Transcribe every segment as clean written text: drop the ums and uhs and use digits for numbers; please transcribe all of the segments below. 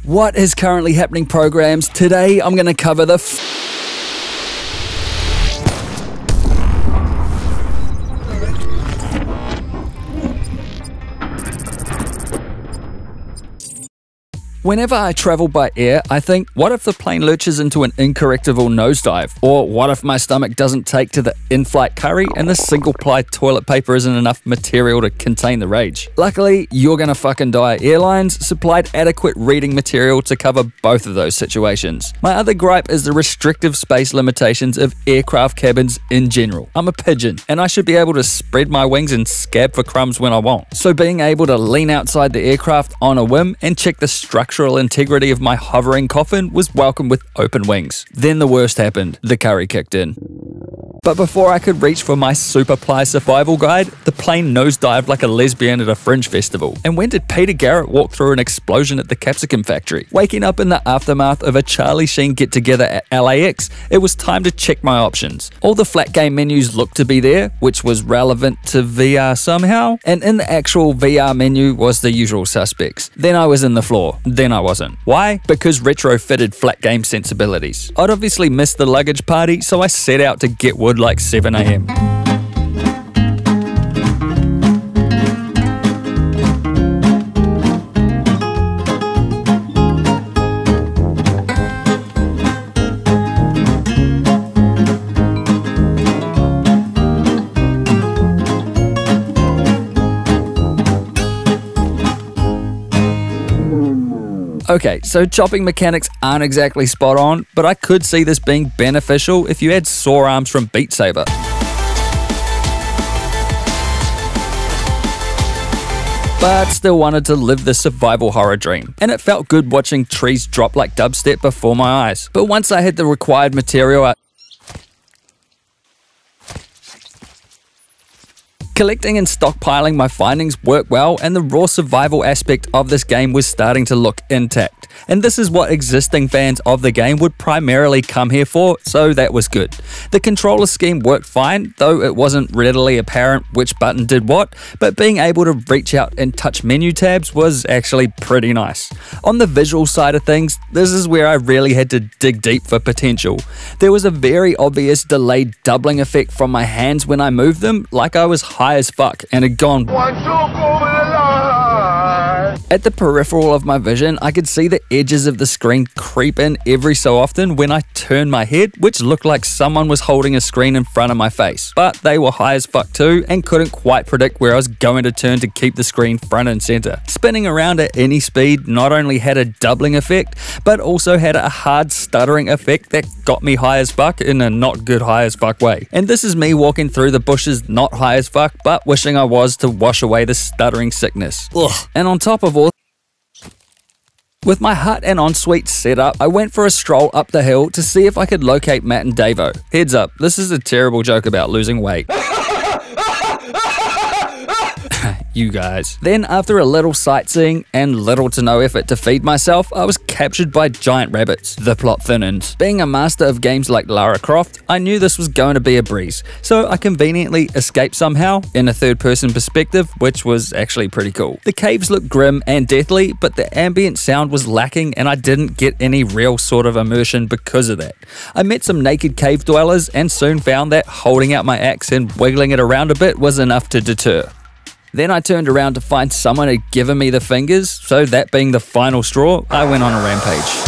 What is currently happening, programs? Today I'm going to cover the Whenever I travel by air, I think, what if the plane lurches into an incorrectable nosedive? Or what if my stomach doesn't take to the in-flight curry and the single-ply toilet paper isn't enough material to contain the rage? Luckily, You're Gonna Fucking Die Airlines supplied adequate reading material to cover both of those situations. My other gripe is the restrictive space limitations of aircraft cabins in general. I'm a pigeon, and I should be able to spread my wings and scab for crumbs when I want. So being able to lean outside the aircraft on a whim and check the structural integrity of my hovering coffin was welcomed with open wings. Then the worst happened. The curry kicked in. But before I could reach for my super ply survival guide, the plane nosedived like a lesbian at a fringe festival. And when did Peter Garrett walk through an explosion at the capsicum factory? Waking up in the aftermath of a Charlie Sheen get-together at LAX, it was time to check my options. All the flat game menus looked to be there, which was relevant to VR somehow, and in the actual VR menu was the usual suspects. Then I was in the floor. Then I wasn't. Why? Because retrofitted flat game sensibilities. I'd obviously missed the luggage party, so I set out to get wood like 7 AM. Okay, so chopping mechanics aren't exactly spot on, but I could see this being beneficial if you had sore arms from Beat Saber. But still wanted to live the survival horror dream, and it felt good watching trees drop like dubstep before my eyes. But once I had the required material, collecting and stockpiling my findings worked well, and the raw survival aspect of this game was starting to look intact. And this is what existing fans of the game would primarily come here for, so that was good. The controller scheme worked fine, though it wasn't readily apparent which button did what, but being able to reach out and touch menu tabs was actually pretty nice. On the visual side of things, this is where I really had to dig deep for potential. There was a very obvious delayed doubling effect from my hands when I moved them, like I was high as fuck and had gone. At the peripheral of my vision, I could see the edges of the screen creep in every so often when I turned my head, which looked like someone was holding a screen in front of my face. But they were high as fuck too and couldn't quite predict where I was going to turn to keep the screen front and center. Spinning around at any speed not only had a doubling effect, but also had a hard stuttering effect that got me high as fuck in a not good high as fuck way. And this is me walking through the bushes not high as fuck, but wishing I was to wash away the stuttering sickness. Ugh. And on top of all, with my hut and ensuite set up, I went for a stroll up the hill to see if I could locate Matt and Davo. Heads up, this is a terrible joke about losing weight. You guys. Then after a little sightseeing and little to no effort to feed myself, I was captured by giant rabbits. The plot thinnens. Being a master of games like Lara Croft, I knew this was going to be a breeze, so I conveniently escaped somehow in a third-person perspective, which was actually pretty cool. The caves looked grim and deathly, but the ambient sound was lacking and I didn't get any real sort of immersion because of that. I met some naked cave dwellers and soon found that holding out my axe and wiggling it around a bit was enough to deter. Then I turned around to find someone had given me the fingers, so that being the final straw, I went on a rampage.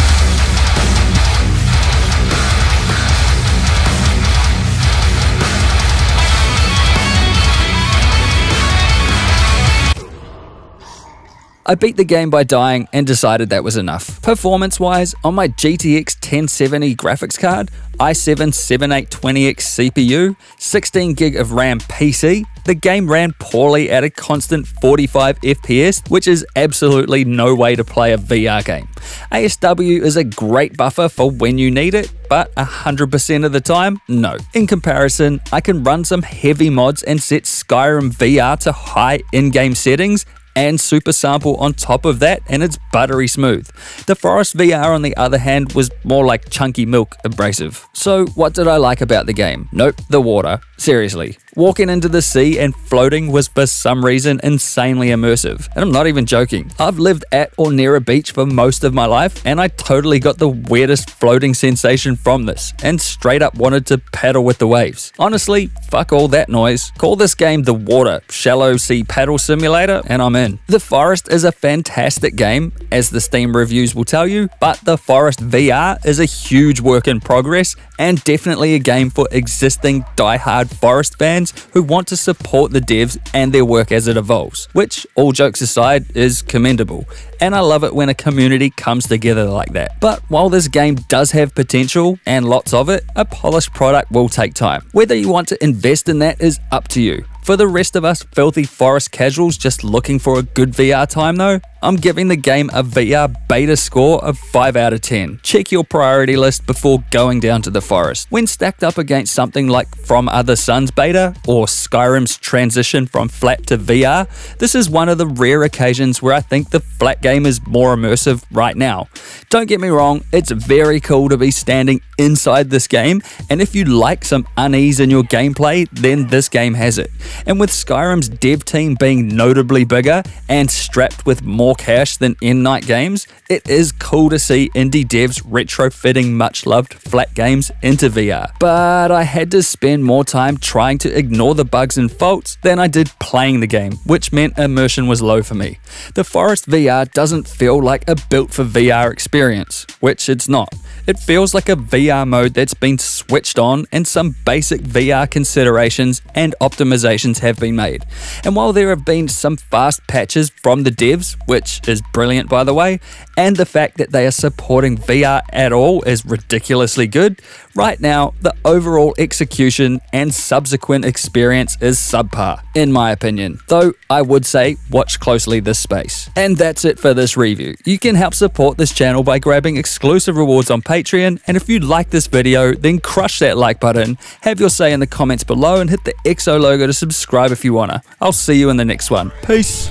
I beat the game by dying and decided that was enough. Performance-wise, on my GTX 1070 graphics card, i7-7820X CPU, 16 gig of RAM PC, the game ran poorly at a constant 45 FPS, which is absolutely no way to play a VR game. ASW is a great buffer for when you need it, but 100% of the time, no. In comparison, I can run some heavy mods and set Skyrim VR to high in-game settings and super sample on top of that, and it's buttery smooth. The Forest VR on the other hand was more like chunky milk abrasive. So what did I like about the game? Nope, the water. Seriously, walking into the sea and floating was for some reason insanely immersive. And I'm not even joking. I've lived at or near a beach for most of my life, and I totally got the weirdest floating sensation from this, and straight up wanted to paddle with the waves. Honestly, fuck all that noise. Call this game the water, shallow sea paddle simulator, and I'm in. The Forest is a fantastic game, as the Steam reviews will tell you, but the Forest VR is a huge work in progress, and definitely a game for existing die-hard Forest fans who want to support the devs and their work as it evolves, which, all jokes aside, is commendable. And I love it when a community comes together like that. But while this game does have potential, and lots of it, a polished product will take time. Whether you want to invest in that is up to you. For the rest of us filthy Forest casuals just looking for a good VR time though, I'm giving the game a VR beta score of 5 out of 10. Check your priority list before going down to the Forest. When stacked up against something like From Other Suns beta, or Skyrim's transition from flat to VR, this is one of the rare occasions where I think the flat game is more immersive right now. Don't get me wrong, it's very cool to be standing inside this game, and if you like some unease in your gameplay, then this game has it. And with Skyrim's dev team being notably bigger and strapped with more cash than N-Night Games, it is cool to see indie devs retrofitting much-loved flat games into VR. But I had to spend more time trying to ignore the bugs and faults than I did playing the game, which meant immersion was low for me. The Forest VR doesn't feel like a built-for-VR experience, which it's not. It feels like a VR mode that's been switched on and some basic VR considerations and optimizations have been made. And while there have been some fast patches from the devs, which is brilliant by the way, and the fact that they are supporting VR at all is ridiculously good, right now the overall execution and subsequent experience is subpar, in my opinion. Though I would say watch closely this space. And that's it for this review. You can help support this channel by grabbing exclusive rewards on Patreon, and if you like this video, then crush that like button, have your say in the comments below, and hit the XO logo to subscribe if you wanna. I'll see you in the next one. Peace!